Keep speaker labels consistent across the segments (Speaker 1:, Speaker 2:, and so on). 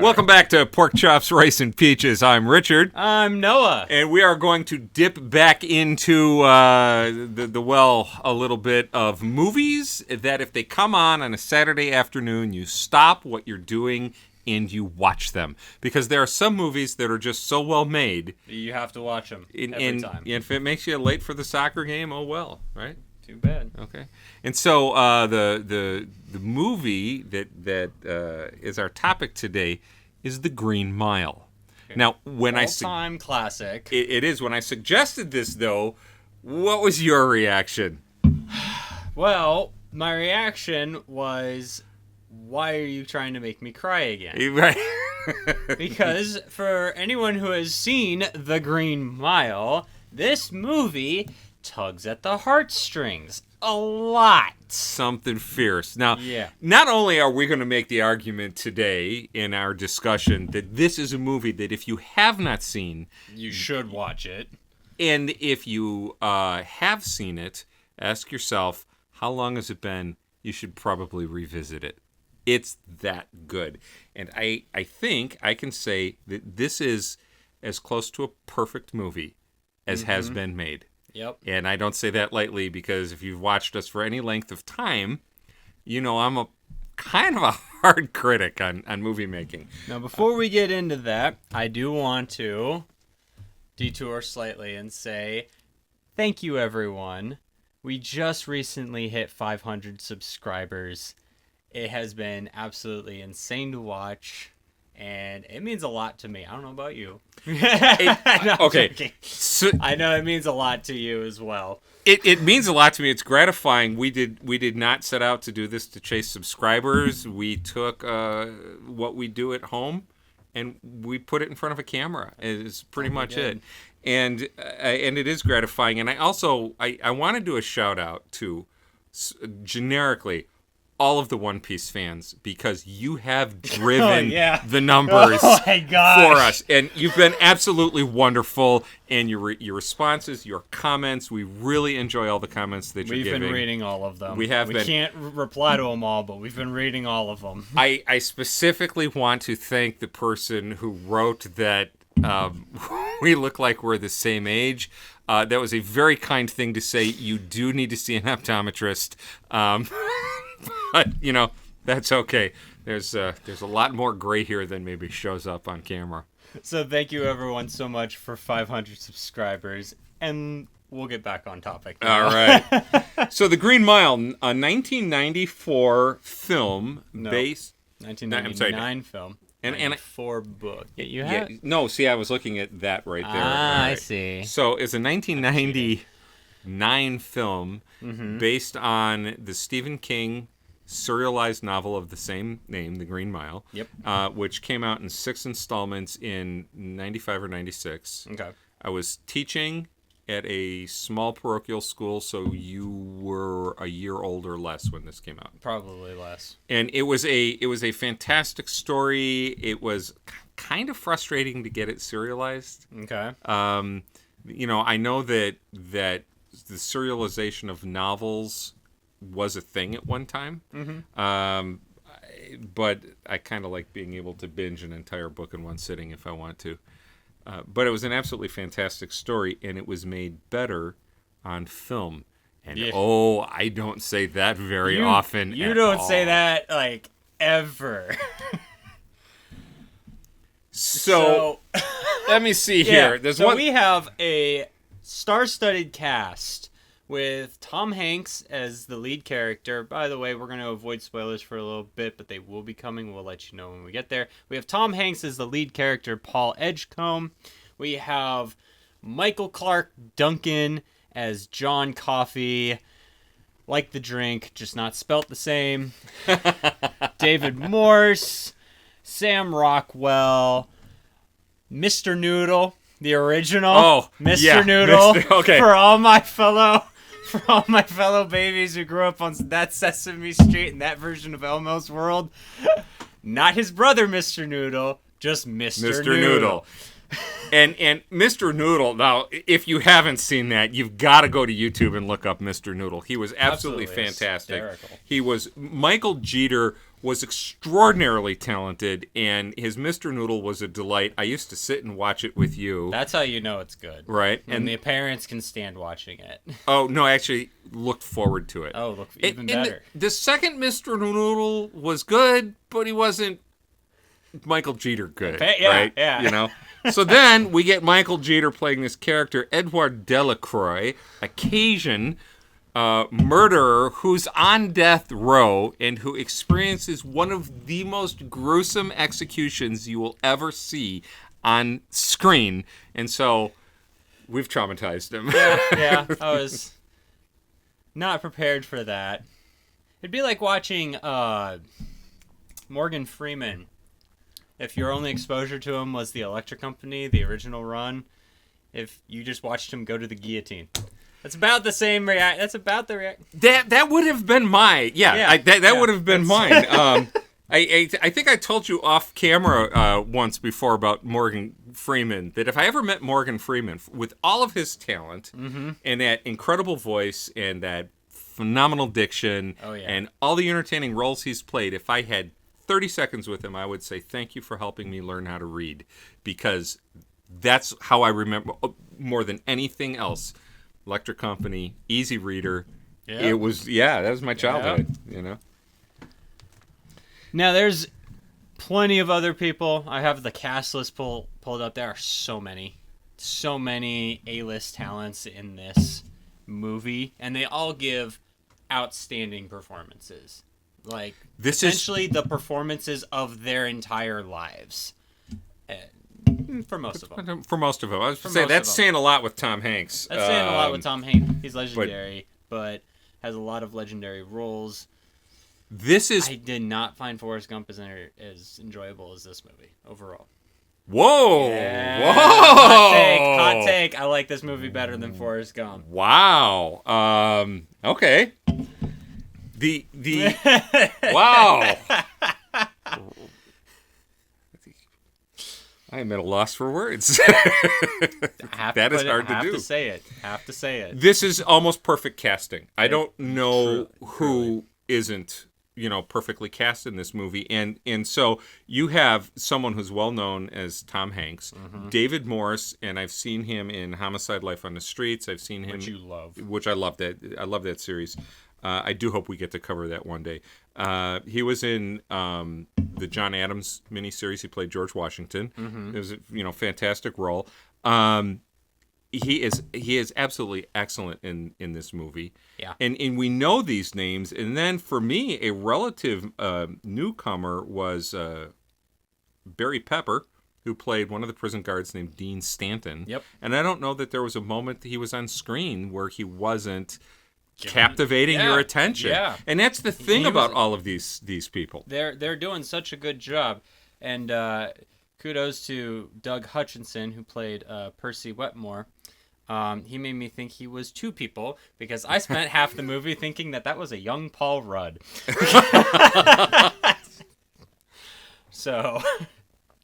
Speaker 1: Welcome back to Pork Chops, Rice, and Peaches. I'm Richard.
Speaker 2: I'm Noah.
Speaker 1: And we are going to dip back into the well a little bit of movies that if they come on a Saturday afternoon, you stop what you're doing and you watch them. Because there are some movies that are just so well made.
Speaker 2: You have to watch them every time.
Speaker 1: If it makes you late for the soccer game, oh well, right?
Speaker 2: Too bad.
Speaker 1: Okay. And so the movie that is our topic today is The Green Mile. Okay. Now, when
Speaker 2: all-time classic.
Speaker 1: It is. When I suggested this, though, what was your reaction?
Speaker 2: Well, my reaction was, why are you trying to make me cry again?
Speaker 1: Right.
Speaker 2: Because for anyone who has seen The Green Mile, this movie tugs at the heartstrings a lot.
Speaker 1: Something fierce. Now, Not only are we going to make the argument today in our discussion that this is a movie that if you have not seen,
Speaker 2: you should watch it.
Speaker 1: And if you have seen it, ask yourself, how long has it been? You should probably revisit it. It's that good. And I think I can say that this is as close to a perfect movie as has been made.
Speaker 2: Yep.
Speaker 1: And I don't say that lightly because if you've watched us for any length of time, you know I'm a kind of a hard critic on movie making.
Speaker 2: Now, before we get into that, I do want to detour slightly and say thank you, everyone. We just recently hit 500 subscribers. It has been absolutely insane to watch. And it means a lot to me. I don't know about you.
Speaker 1: Okay.
Speaker 2: So, I know it means a lot to you as well.
Speaker 1: It means a lot to me. It's gratifying. We did not set out to do this to chase subscribers. We took what we do at home and we put it in front of a camera. It's pretty much it. And it is gratifying. And I also I want to do a shout out to generically all of the One Piece fans, because you have driven the numbers for us, and you've been absolutely wonderful. And your responses, your comments, we really enjoy all the comments that you're giving.
Speaker 2: We've been reading all of them.
Speaker 1: We
Speaker 2: can't reply to them all, but we've been reading all of them.
Speaker 1: I specifically want to thank the person who wrote that we look like we're the same age. That was a very kind thing to say. You do need to see an optometrist. But, that's okay. There's a lot more gray here than maybe shows up on camera.
Speaker 2: So thank you, everyone, so much for 500 subscribers. And we'll get back on topic now.
Speaker 1: All right. So The Green Mile, a 1994 film based...
Speaker 2: 1999 film.
Speaker 1: And
Speaker 2: 4 book.
Speaker 1: You have? Yeah, no, see, I was looking at that right there.
Speaker 2: I see.
Speaker 1: So it's a 1999 film based on the Stephen King serialized novel of the same name, The Green Mile, which came out in 6 installments in 95 or 96.
Speaker 2: Okay.
Speaker 1: I was teaching at a small parochial school, so you were a year old or less when this came out.
Speaker 2: Probably less.
Speaker 1: And it was a fantastic story. It was kind of frustrating to get it serialized.
Speaker 2: Okay.
Speaker 1: I know that the serialization of novels was a thing at one time. But I kind of like being able to binge an entire book in one sitting if I want to. But it was an absolutely fantastic story, and it was made better on film. And I don't say that very often.
Speaker 2: You don't say that like ever.
Speaker 1: So let me see here.
Speaker 2: We have a star-studded cast with Tom Hanks as the lead character. By the way, we're going to avoid spoilers for a little bit, but they will be coming. We'll let you know when we get there. We have Tom Hanks as the lead character, Paul Edgecombe. We have Michael Clarke Duncan as John Coffey, like the drink, just not spelt the same. David Morse, Sam Rockwell, Mr. Noodle, the original Mr. Noodle.
Speaker 1: Okay.
Speaker 2: For all my fellow babies who grew up on that Sesame Street and that version of Elmo's World. Not his brother, Mr. Noodle, just Mr. Noodle.
Speaker 1: And Mr. Noodle, now, if you haven't seen that, you've got to go to YouTube and look up Mr. Noodle. He was absolutely fantastic.
Speaker 2: Hysterical.
Speaker 1: He was, Michael Jeter was extraordinarily talented, and his Mr. Noodle was a delight. I used to sit and watch it with you.
Speaker 2: That's how you know it's good.
Speaker 1: Right.
Speaker 2: And the parents can stand watching it.
Speaker 1: Oh, no, I actually looked forward to it.
Speaker 2: Oh, look, even better.
Speaker 1: The second Mr. Noodle was good, but he wasn't Michael Jeter good, right?
Speaker 2: Yeah.
Speaker 1: You know? So then we get Michael Jeter playing this character, Edouard Delacroix, a Cajun murderer who's on death row and who experiences one of the most gruesome executions you will ever see on screen. And so we've traumatized him.
Speaker 2: Yeah, I was not prepared for that. It'd be like watching Morgan Freeman. If your only exposure to him was the Electric Company, the original run, if you just watched him go to the guillotine. That's about the same react. That's about the react.
Speaker 1: That would have been my that would have been mine. I think I told you off camera once before about Morgan Freeman that if I ever met Morgan Freeman with all of his talent and that incredible voice and that phenomenal diction and all the entertaining roles he's played, if I had 30 seconds with him, I would say thank you for helping me learn how to read, because that's how I remember more than anything else. Electric Company, easy reader. Yeah. It was, that was my childhood, you know.
Speaker 2: Now, there's plenty of other people. I have the cast list pulled up. There are so many A-list talents in this movie, and they all give outstanding performances. Like, essentially the performances of their entire lives. For most of them.
Speaker 1: For most of them. I was saying that's saying a lot with Tom Hanks.
Speaker 2: That's saying a lot with Tom Hanks. He's legendary, but has a lot of legendary roles. I did not find Forrest Gump as enjoyable as this movie overall.
Speaker 1: Whoa!
Speaker 2: Yeah.
Speaker 1: Whoa!
Speaker 2: Hot take. I like this movie better than Forrest Gump.
Speaker 1: Wow. Okay. The wow. I am at a loss for words. That is hard to do.
Speaker 2: Have to say it.
Speaker 1: This is almost perfect casting. I don't know who isn't, perfectly cast in this movie. And so you have someone who's well known as Tom Hanks, David Morse, and I've seen him in Homicide: Life on the Streets. I've seen him,
Speaker 2: which you love,
Speaker 1: which I love that. I love that series. I do hope we get to cover that one day. He was in the John Adams miniseries. He played George Washington. It was a fantastic role. He is absolutely excellent in this movie.
Speaker 2: Yeah.
Speaker 1: And we know these names. And then for me, a relative newcomer was Barry Pepper, who played one of the prison guards named Dean Stanton.
Speaker 2: Yep.
Speaker 1: And I don't know that there was a moment that he was on screen where he wasn't captivating your attention.
Speaker 2: Yeah.
Speaker 1: And that's the thing about all of these people.
Speaker 2: They're doing such a good job. And kudos to Doug Hutchinson, who played Percy Wetmore. He made me think he was two people, because I spent half the movie thinking that was a young Paul Rudd. So,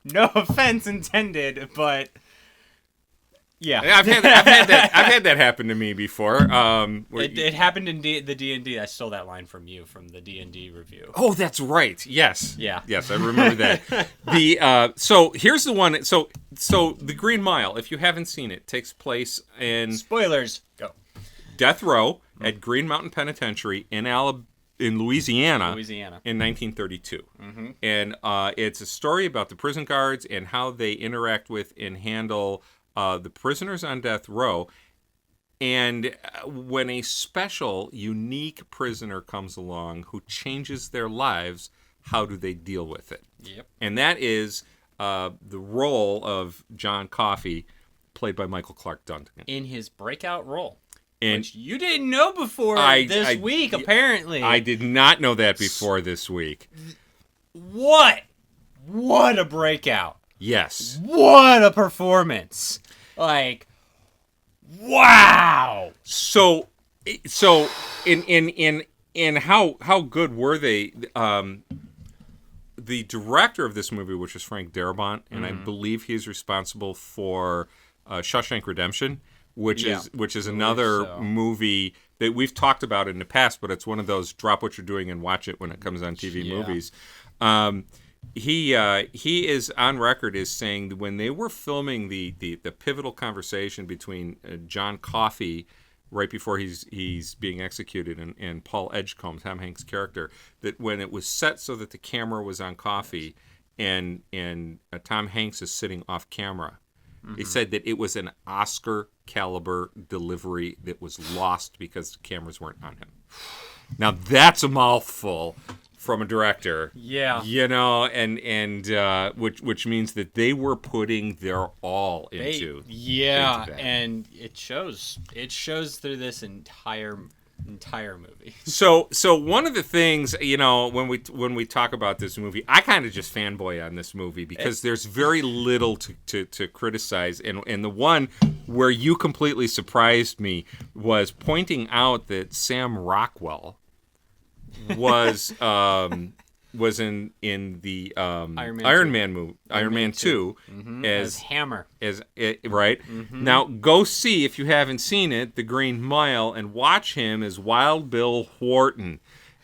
Speaker 2: no offense intended, but yeah,
Speaker 1: I've had that happen to me before.
Speaker 2: It happened in the D&D. I stole that line from you from the D&D review.
Speaker 1: Oh, that's right. Yes.
Speaker 2: Yeah.
Speaker 1: Yes, I remember that. So here's the one. So the Green Mile, if you haven't seen it, takes place in
Speaker 2: spoilers. Go.
Speaker 1: Death Row at Green Mountain Penitentiary in Louisiana in 1932. And it's a story about the prison guards and how they interact with and handle the prisoners on death row. And when a special, unique prisoner comes along who changes their lives, how do they deal with it?
Speaker 2: Yep.
Speaker 1: And that is the role of John Coffey, played by Michael Clarke Duncan.
Speaker 2: In his breakout role.
Speaker 1: And
Speaker 2: which you didn't know before this week, apparently.
Speaker 1: I did not know that before this week.
Speaker 2: What a breakout.
Speaker 1: Yes.
Speaker 2: What a performance. Like, wow.
Speaker 1: So in how good were they? The director of this movie, which is Frank Darabont, and I believe he's responsible for Shawshank Redemption, which is another movie that we've talked about in the past, but it's one of those drop what you're doing and watch it when it comes on TV movies. He is on record as saying that when they were filming the pivotal conversation between John Coffey right before he's being executed and Paul Edgecombe, Tom Hanks' character, that when it was set so that the camera was on Coffey and Tom Hanks is sitting off camera, he said that it was an Oscar caliber delivery that was lost because the cameras weren't on him. Now that's a mouthful from a director.
Speaker 2: Yeah.
Speaker 1: And which means that they were putting their all into that.
Speaker 2: And it shows. It shows through this entire movie.
Speaker 1: So one of the things, when we talk about this movie, I kind of just fanboy on this movie because there's very little to criticize, and the one where you completely surprised me was pointing out that Sam Rockwell was in the Iron Man movie, Iron Man 2,
Speaker 2: as Hammer.
Speaker 1: Right? Now, go see, if you haven't seen it, The Green Mile, and watch him as Wild Bill Wharton,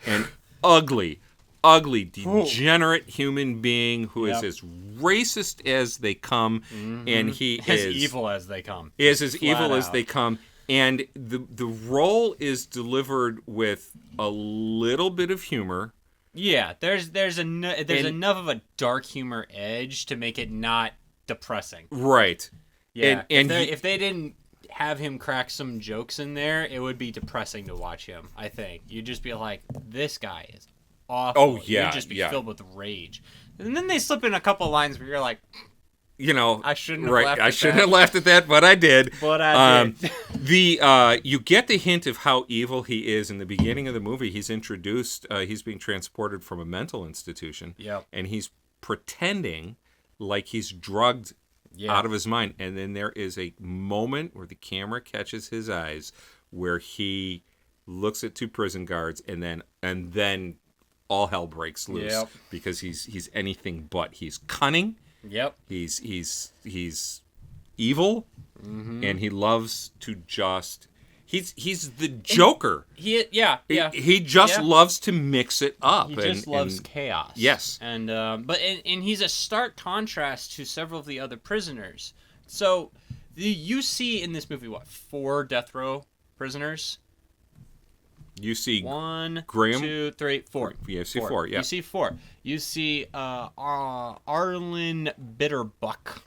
Speaker 1: an ugly, degenerate human being who is as racist as they come, and he
Speaker 2: as evil as they come.
Speaker 1: Is as evil as they come. And the role is delivered with a little bit of humor.
Speaker 2: Yeah, there's enough of a dark humor edge to make it not depressing.
Speaker 1: Right.
Speaker 2: Yeah. If they didn't have him crack some jokes in there, it would be depressing to watch him, I think. You'd just be like, this guy is awful.
Speaker 1: Oh, yeah.
Speaker 2: You'd just be filled with rage. And then they slip in a couple lines where you're like, I shouldn't have laughed at that,
Speaker 1: but I did.
Speaker 2: But I did.
Speaker 1: You get the hint of how evil he is in the beginning of the movie. He's introduced. He's being transported from a mental institution.
Speaker 2: Yep.
Speaker 1: And he's pretending like he's drugged out of his mind. And then there is a moment where the camera catches his eyes, where he looks at two prison guards, and then all hell breaks loose because he's anything but. He's cunning.
Speaker 2: Yep.
Speaker 1: He's evil, and he loves to just. He's the Joker. He just loves to mix it up.
Speaker 2: He just loves chaos.
Speaker 1: Yes.
Speaker 2: And and he's a stark contrast to several of the other prisoners. So you see in this movie 4 death row prisoners.
Speaker 1: You see
Speaker 2: 1,
Speaker 1: Graham?
Speaker 2: 2, 3, 4.
Speaker 1: Yeah, you see 4. Yeah.
Speaker 2: You see 4. You see Arlen Bitterbuck,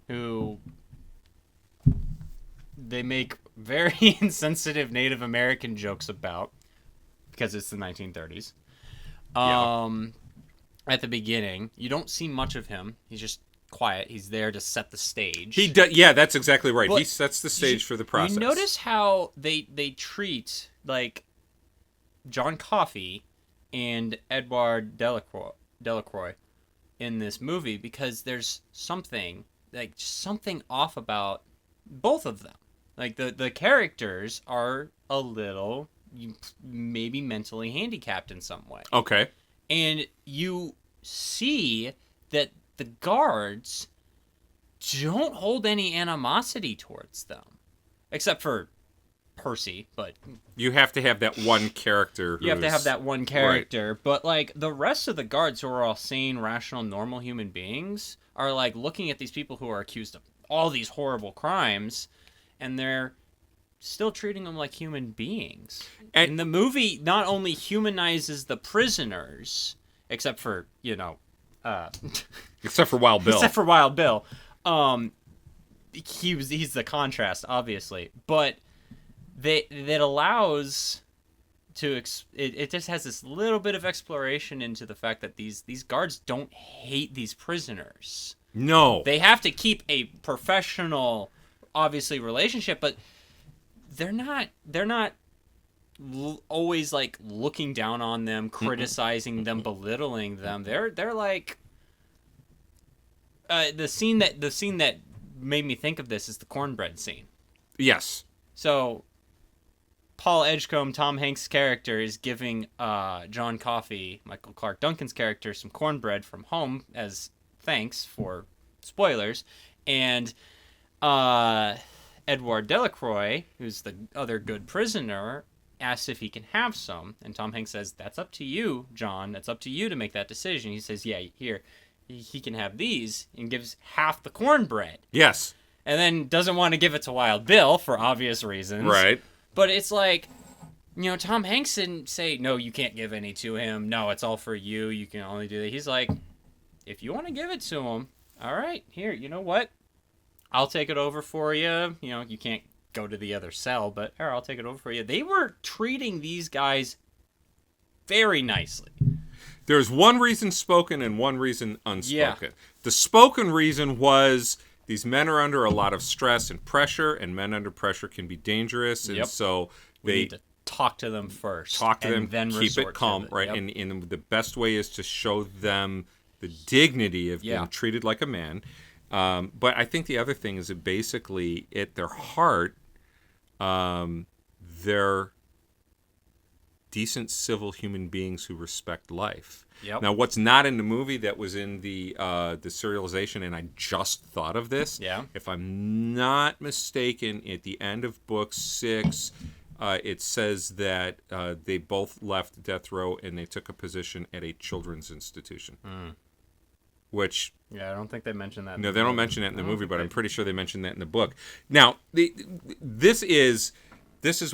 Speaker 2: who they make very insensitive Native American jokes about because it's the 1930s. At the beginning, you don't see much of him. He's just quiet. He's there to set the stage.
Speaker 1: He does. Yeah, that's exactly right. He sets the stage for the process.
Speaker 2: You notice how they treat like John Coffey and Edward Delacroix in this movie, because there's something off about both of them. Like the characters are a little maybe mentally handicapped in some way.
Speaker 1: Okay.
Speaker 2: And you see that the guards don't hold any animosity towards them, except for Percy, but
Speaker 1: you have to have that one character.
Speaker 2: Right. But like the rest of the guards, who are all sane, rational, normal human beings, are like looking at these people who are accused of all these horrible crimes, and they're still treating them like human beings. And the movie not only humanizes the prisoners, except for
Speaker 1: except for Wild Bill.
Speaker 2: He's the contrast, obviously, but that allows to it just has this little bit of exploration into the fact that these guards don't hate these prisoners.
Speaker 1: No,
Speaker 2: they have to keep a professional, obviously, relationship, but they're not always like looking down on them, criticizing them, belittling them. They're like the scene that made me think of this is the cornbread scene.
Speaker 1: Yes.
Speaker 2: So Paul Edgecombe, Tom Hanks' character, is giving John Coffey, Michael Clarke Duncan's character, some cornbread from home as thanks for spoilers, and Edward Delacroix, who's the other good prisoner, asks if he can have some, and Tom Hanks says, "That's up to you, John. That's up to you to make that decision." He says, "Yeah, here, he can have these," and gives half the cornbread.
Speaker 1: Yes.
Speaker 2: And then doesn't want to give it to Wild Bill for obvious reasons.
Speaker 1: Right.
Speaker 2: But it's like, Tom Hanks didn't say, "No, you can't give any to him. No, it's all for you. You can only do that." He's like, if you want to give it to him, all right, here, you know what? I'll take it over for you. You can't go to the other cell, but here, I'll take it over for you. They were treating these guys very nicely.
Speaker 1: There's one reason spoken and one reason unspoken.
Speaker 2: Yeah.
Speaker 1: The spoken reason was these men are under a lot of stress and pressure, and men under pressure can be dangerous, and so
Speaker 2: we
Speaker 1: they
Speaker 2: need to talk to them first.
Speaker 1: Talk to them,
Speaker 2: then
Speaker 1: keep it calm, right?
Speaker 2: Yep.
Speaker 1: And the best way is to show them the dignity of being treated like a man. But I think the other thing is that basically, at their heart, they're decent civil human beings who respect life.
Speaker 2: Yep.
Speaker 1: Now, what's not in the movie that was in the serialization, and I just thought of this.
Speaker 2: Yeah.
Speaker 1: If I'm not mistaken, at the end of book 6, it says that they both left death row and they took a position at a children's institution. Which...
Speaker 2: Yeah, I don't think they mentioned that.
Speaker 1: No, they don't mention that in the movie, but I'm pretty sure they mentioned that in the book. Now, this is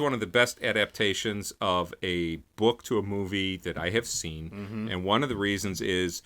Speaker 1: one of the best adaptations of a book to a movie that I have seen, and one of the reasons is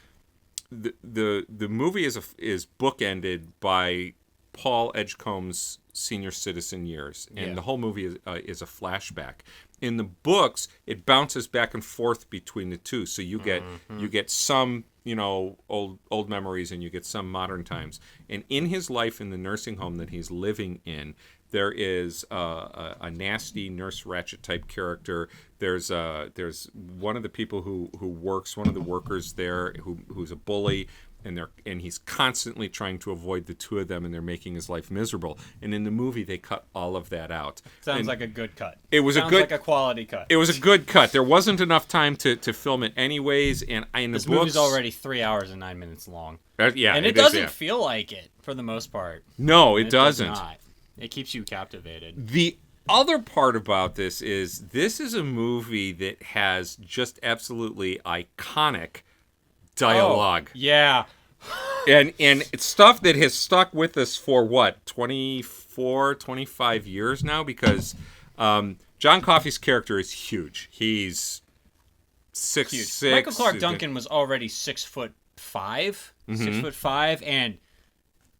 Speaker 1: the movie is bookended by Paul Edgecombe's senior citizen years, and the whole movie is a flashback. In the books, it bounces back and forth between the two, so you get some old memories and you get some modern times. And in his life in the nursing home that he's living in, there is a nasty Nurse Ratched type character. There's one of the people who works, one of the workers there who's a bully, and he's constantly trying to avoid the two of them, and they're making his life miserable. And in the movie, they cut all of that out.
Speaker 2: Sounds like a good cut.
Speaker 1: It was
Speaker 2: Sounds like a quality cut.
Speaker 1: It was a good cut. There wasn't enough time to film it anyways, and
Speaker 2: this movie's already 3 hours and 9 minutes long.
Speaker 1: Yeah,
Speaker 2: and it doesn't feel like it for the most part.
Speaker 1: No, it doesn't.
Speaker 2: Does not. It keeps you captivated.
Speaker 1: The other part about this is a movie that has just absolutely iconic dialogue.
Speaker 2: Oh, yeah.
Speaker 1: And it's stuff that has stuck with us for, 24, 25 years now, because John Coffey's character is huge. He's 6'6".
Speaker 2: Michael Clarke Duncan was already 6'5", 6'5", and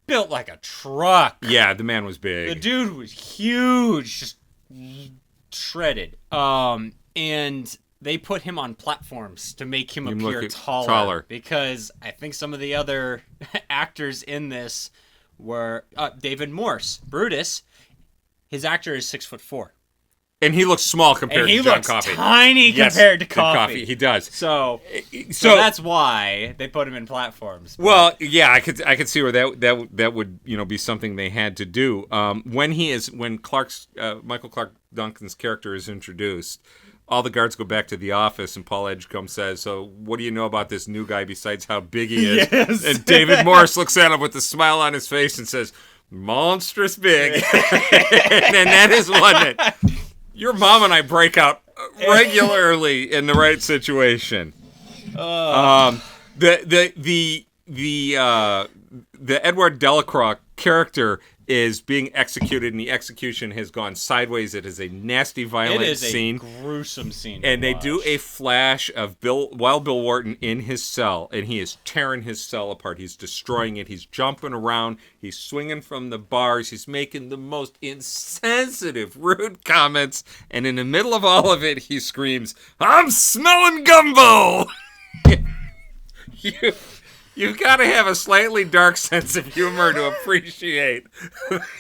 Speaker 2: built like a truck.
Speaker 1: Yeah, the man was big.
Speaker 2: The dude was huge, just shredded. And they put him on platforms to make him appear taller. Because I think some of the other actors in this were David Morse, Brutus. His actor is 6'4".
Speaker 1: And he looks small compared to John Coffey.
Speaker 2: He looks tiny compared to Coffey.
Speaker 1: He does.
Speaker 2: So that's why they put him in platforms.
Speaker 1: Well, yeah, I could see where that would be something they had to do. When Michael Clarke Duncan's character is introduced, all the guards go back to the office, and Paul Edgecombe says, "So, what do you know about this new guy besides how big he is?"
Speaker 2: Yes.
Speaker 1: And David Morse looks at him with a smile on his face and says, "Monstrous big." And that is one that your mom and I break out regularly in the right situation. The Edward Delacroix character is being executed, and the execution has gone sideways. It is a nasty, violent scene.
Speaker 2: It is a gruesome scene.
Speaker 1: And they do a flash of Wild Bill Wharton in his cell, and he is tearing his cell apart. He's destroying it. He's jumping around. He's swinging from the bars. He's making the most insensitive, rude comments. And in the middle of all of it, he screams, "I'm smelling gumbo!" You've got to have a slightly dark sense of humor to appreciate.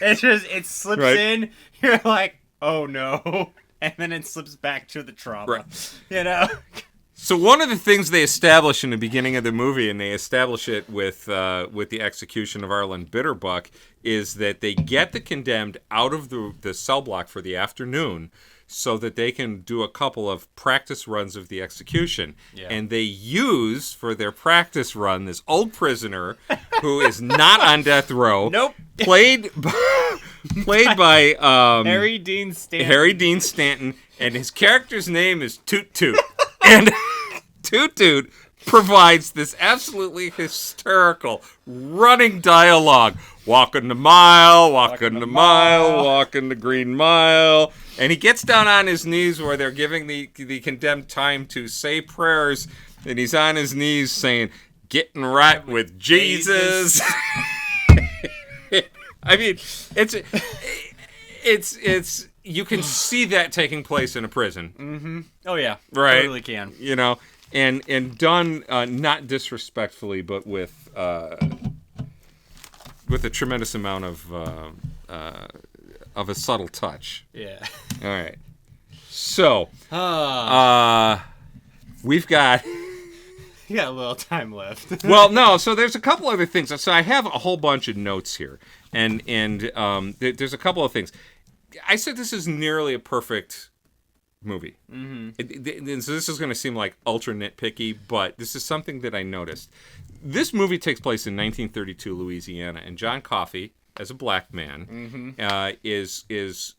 Speaker 2: It slips in. You're like, oh no, and then it slips back to the trauma. Right.
Speaker 1: So one of the things they establish in the beginning of the movie, and they establish it with the execution of Arlen Bitterbuck, is that they get the condemned out of the cell block for the afternoon, so that they can do a couple of practice runs of the execution. Yeah. And they use, for their practice run, this old prisoner who is not on death row.
Speaker 2: Nope.
Speaker 1: Played played by
Speaker 2: Harry Dean Stanton.
Speaker 1: Harry Dean Stanton, and his character's name is Toot Toot. And Toot Toot provides this absolutely hysterical running dialogue. Walking the mile, walking the mile, walking the green mile. And he gets down on his knees where they're giving the condemned time to say prayers. And he's on his knees saying, getting right with Jesus. I mean, it's you can see that taking place in a prison.
Speaker 2: Mm-hmm. Oh, yeah.
Speaker 1: Right.
Speaker 2: Totally can.
Speaker 1: You know, and done not disrespectfully, but with a tremendous amount of a subtle touch.
Speaker 2: Yeah.
Speaker 1: All right. So, we've got...
Speaker 2: You got a little time left.
Speaker 1: Well, no, so there's a couple other things. So I have a whole bunch of notes here. And there's a couple of things. I said this is nearly a perfect movie. Mm-hmm. So this is going to seem like ultra nitpicky, but this is something that I noticed. This movie takes place in 1932 Louisiana, and John Coffey, as a black man, is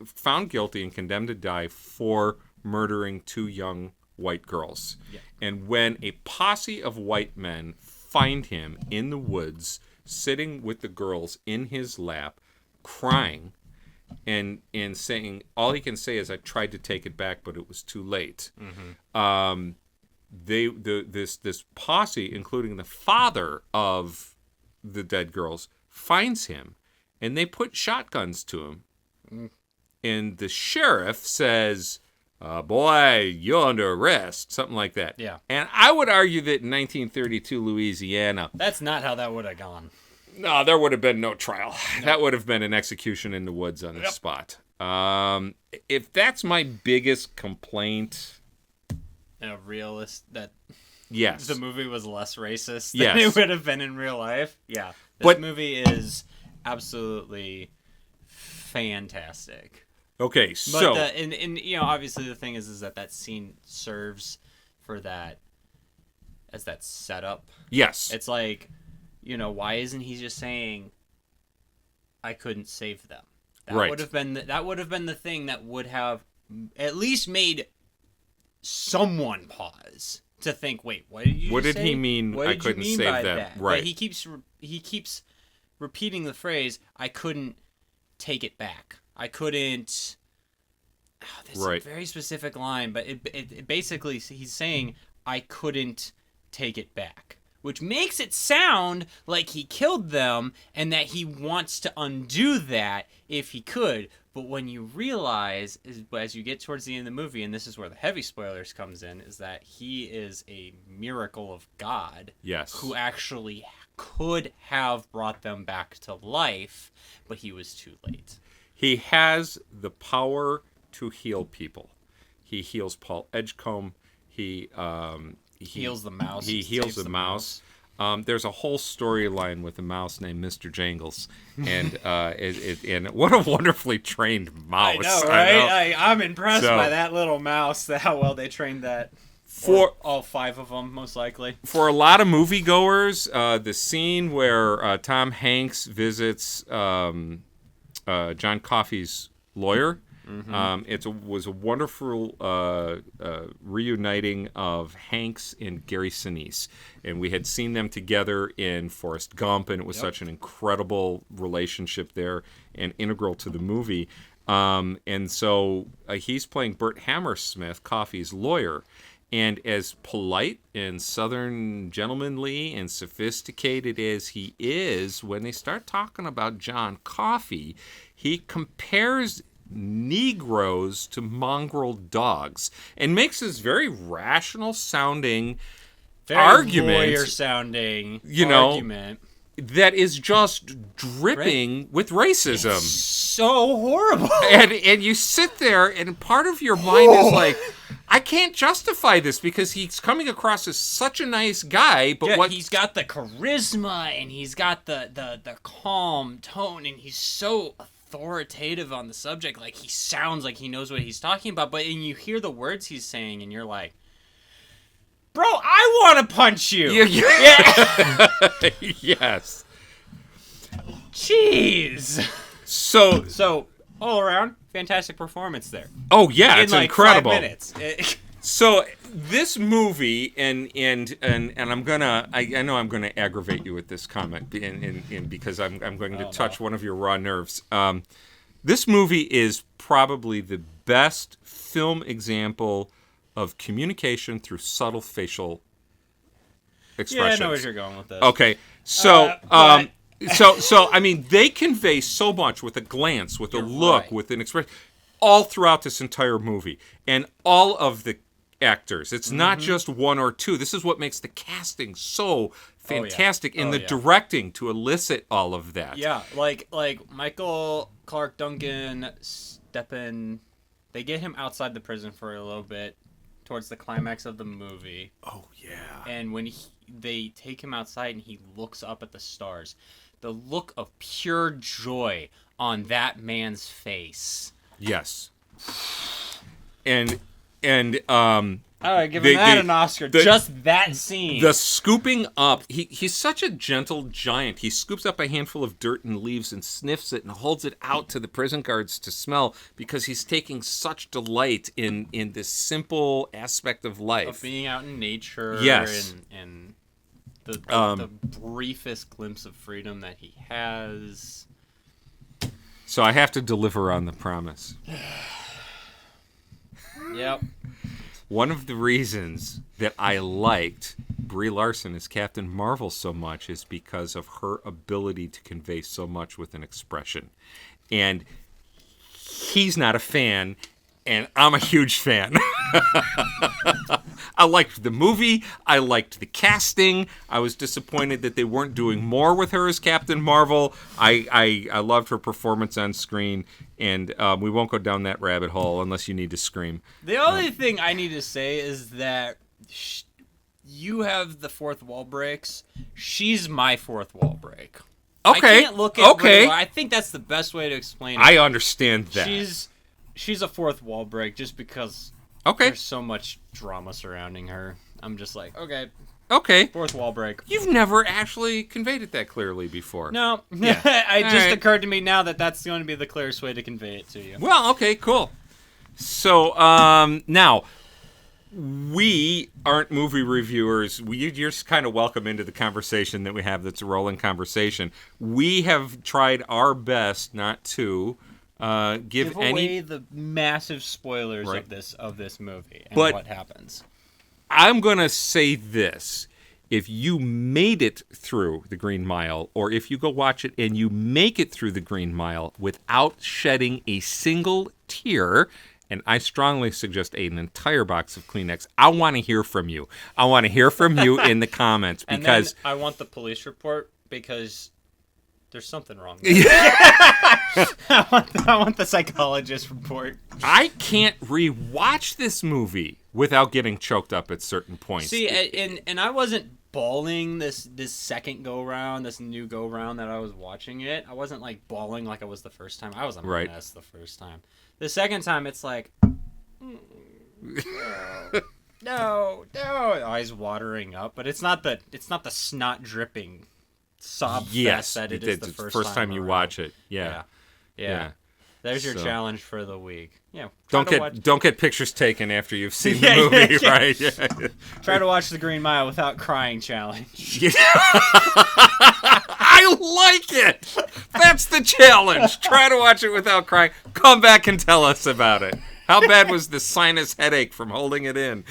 Speaker 1: found guilty and condemned to die for murdering 2 young white girls. Yeah. And when a posse of white men find him in the woods, sitting with the girls in his lap, crying, and saying, all he can say is, I tried to take it back, but it was too late. Mm-hmm. This posse, including the father of the dead girls, finds him, and they put shotguns to him. Mm. And the sheriff says, boy, you're under arrest, something like that.
Speaker 2: Yeah.
Speaker 1: And I would argue that in 1932 Louisiana...
Speaker 2: That's not how that would have gone.
Speaker 1: No, there would have been no trial.
Speaker 2: Nope.
Speaker 1: That would have been an execution in the woods on the spot. If that's my biggest complaint...
Speaker 2: A realist that...
Speaker 1: Yes.
Speaker 2: The movie was less racist than
Speaker 1: yes.
Speaker 2: it would have been in real life. Yeah. This movie is absolutely fantastic.
Speaker 1: Okay, so...
Speaker 2: But and you know, obviously the thing is that scene serves for that as that setup.
Speaker 1: Yes.
Speaker 2: It's like, you know, why isn't he just saying, I couldn't save them? That
Speaker 1: right.
Speaker 2: would have been the thing that would have at least made someone pause to think, wait, what did you
Speaker 1: What
Speaker 2: just
Speaker 1: did
Speaker 2: say?
Speaker 1: he mean?
Speaker 2: What
Speaker 1: I
Speaker 2: did
Speaker 1: couldn't
Speaker 2: you mean
Speaker 1: save
Speaker 2: by
Speaker 1: them.
Speaker 2: that?
Speaker 1: Right.
Speaker 2: But he keeps repeating the phrase, I couldn't take it back. I couldn't. Oh, there's
Speaker 1: right.
Speaker 2: a very specific line, but it basically he's saying I couldn't take it back, which makes it sound like he killed them and that he wants to undo that if he could. But when you realize, as you get towards the end of the movie, and this is where the heavy spoilers comes in, is that he is a miracle of God.
Speaker 1: Yes.
Speaker 2: Who actually could have brought them back to life, but he was too late.
Speaker 1: He has the power to heal people. He heals Paul Edgecombe. He
Speaker 2: heals the mouse.
Speaker 1: He heals the mouse. There's a whole storyline with a mouse named Mr. Jangles, and and what a wonderfully trained mouse.
Speaker 2: I know, right? I'm impressed by that little mouse. How well they trained that. For all 5 of them, most likely. For
Speaker 1: a lot of moviegoers, the scene where Tom Hanks visits John Coffey's lawyer. Mm-hmm. Was a wonderful reuniting of Hanks and Gary Sinise. And we had seen them together in Forrest Gump, and it was such an incredible relationship there and integral to the movie. And so he's playing Burt Hammersmith, Coffey's lawyer. And as polite and southern gentlemanly and sophisticated as he is, when they start talking about John Coffey, he compares Negroes to mongrel dogs and makes this very rational sounding argument,
Speaker 2: lawyer sounding argument
Speaker 1: that is just dripping with racism.
Speaker 2: It's so horrible.
Speaker 1: And you sit there and part of your mind is like, I can't justify this because he's coming across as such a nice guy, but
Speaker 2: he's got the charisma and he's got the calm tone and he's so authoritative on the subject. Like, he sounds like he knows what he's talking about, but and you hear the words he's saying and you're like, bro, I want to punch you.
Speaker 1: Yeah. Yes.
Speaker 2: Jeez. So all around, fantastic performance there.
Speaker 1: Oh yeah,
Speaker 2: In
Speaker 1: it's
Speaker 2: like
Speaker 1: incredible.
Speaker 2: 5 minutes.
Speaker 1: So this movie, and I'm gonna, I know I'm gonna aggravate you with this comment, because I'm going to touch one of your raw nerves. This movie is probably the best film example of communication through subtle facial expressions.
Speaker 2: Yeah, I know where you're going with this.
Speaker 1: Okay, so
Speaker 2: but-
Speaker 1: so I mean, they convey so much with a glance, with a look,
Speaker 2: right.
Speaker 1: with an expression, all throughout this entire movie, and all of the actors. It's not just one or two. This is what makes the casting so fantastic, in the directing to elicit all of that.
Speaker 2: Yeah, like Michael Clarke Duncan Steppen, they get him outside the prison for a little bit towards the climax of the movie.
Speaker 1: Oh yeah.
Speaker 2: And when they take him outside and he looks up at the stars, the look of pure joy on that man's face.
Speaker 1: Yes. And
Speaker 2: Give him an Oscar. Just that scene.
Speaker 1: The scooping up. He's such a gentle giant. He scoops up a handful of dirt and leaves and sniffs it and holds it out to the prison guards to smell, because he's taking such delight in this simple aspect of life.
Speaker 2: Of being out in nature.
Speaker 1: Yes.
Speaker 2: And the briefest glimpse of freedom that he has.
Speaker 1: So I have to deliver on the promise.
Speaker 2: Yep.
Speaker 1: One of the reasons that I liked Brie Larson as Captain Marvel so much is because of her ability to convey so much with an expression. And he's not a fan, and I'm a huge fan. I liked the movie. I liked the casting. I was disappointed that they weren't doing more with her as Captain Marvel. I loved her performance on screen, and we won't go down that rabbit hole unless you need to scream.
Speaker 2: The only thing I need to say is that you have the fourth wall breaks. She's my fourth wall break.
Speaker 1: Okay.
Speaker 2: I can't look at
Speaker 1: okay.
Speaker 2: I think that's the best way to explain it.
Speaker 1: I understand that.
Speaker 2: She's a fourth wall break just because there's so much drama surrounding her. I'm just like, okay. Fourth wall break.
Speaker 1: You've never actually conveyed it that clearly before.
Speaker 2: No.
Speaker 1: Yeah.
Speaker 2: It just
Speaker 1: right.
Speaker 2: occurred to me now that that's going to be the clearest way to convey it to you.
Speaker 1: Well, okay, cool. So, now, we aren't movie reviewers. You're kind of welcome into the conversation that we have that's a rolling conversation. We have tried our best not to give
Speaker 2: away
Speaker 1: any...
Speaker 2: the massive spoilers
Speaker 1: Right.
Speaker 2: of this movie and
Speaker 1: But-
Speaker 2: what happens.
Speaker 1: I'm going to say this. If you made it through the Green Mile, or if you go watch it and you make it through the Green Mile without shedding a single tear, and I strongly suggest an entire box of Kleenex, I want to hear from you. I want to hear from you in the comments,
Speaker 2: And
Speaker 1: because...
Speaker 2: then I want the police report because there's something wrong. I want the psychologist report.
Speaker 1: I can't rewatch this movie without getting choked up at certain points.
Speaker 2: See, and I wasn't bawling this second go round, this new go round that I was watching it. I wasn't like bawling like I was the first time. I was a mess the first time. The second time, it's like, no, eyes watering up. But it's not the snot dripping sob fest that it is the first time
Speaker 1: you
Speaker 2: around.
Speaker 1: watch it. Yeah.
Speaker 2: There's your
Speaker 1: So-
Speaker 2: challenge for the week. Yeah.
Speaker 1: Don't get pictures taken after you've seen the movie, right? Yeah.
Speaker 2: Try to watch The Green Mile without crying challenge.
Speaker 1: I like it. That's the challenge. Try to watch it without crying. Come back and tell us about it. How bad was the sinus headache from holding it in?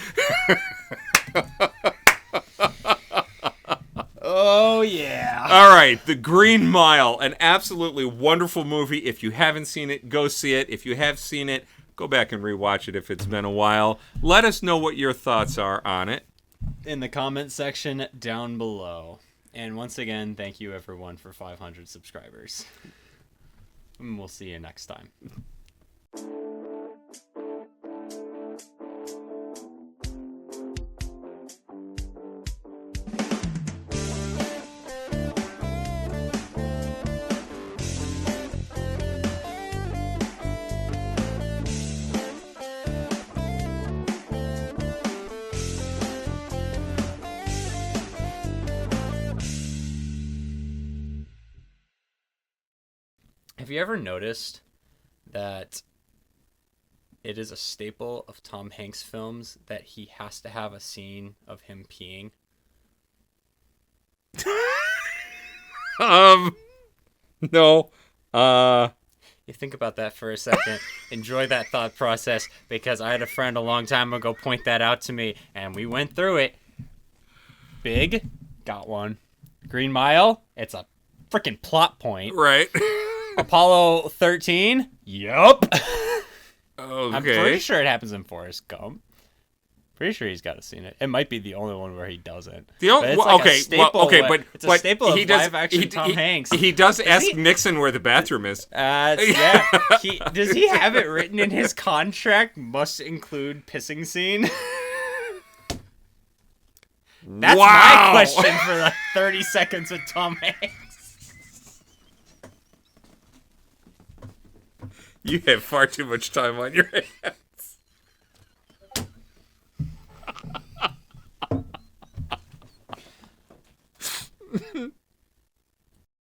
Speaker 2: Oh, yeah.
Speaker 1: All right, The Green Mile, an absolutely wonderful movie. If you haven't seen it, go see it. If you have seen it, go back and rewatch it if it's been a while. Let us know what your thoughts are on it.
Speaker 2: In the comment section down below. And once again, thank you everyone for 500 subscribers. And we'll see you next time. Have you ever noticed that it is a staple of Tom Hanks films that he has to have a scene of him peeing?
Speaker 1: No.
Speaker 2: You think about that for a second. Enjoy that thought process, because I had a friend a long time ago point that out to me, and we went through it. Big, got one. Green Mile, it's a freaking plot point.
Speaker 1: Right.
Speaker 2: Apollo 13, yup.
Speaker 1: Okay.
Speaker 2: I'm pretty sure it happens in Forrest Gump. Pretty sure he's got to seen it. It might be the only one where he doesn't.
Speaker 1: But
Speaker 2: it's a staple of
Speaker 1: he does,
Speaker 2: live action Tom Hanks.
Speaker 1: He does ask Nixon where the bathroom is.
Speaker 2: Yeah. Does he have it written in his contract? Must include pissing scene. That's my question for the 30 seconds with Tom Hanks.
Speaker 1: You have far too much time on your hands.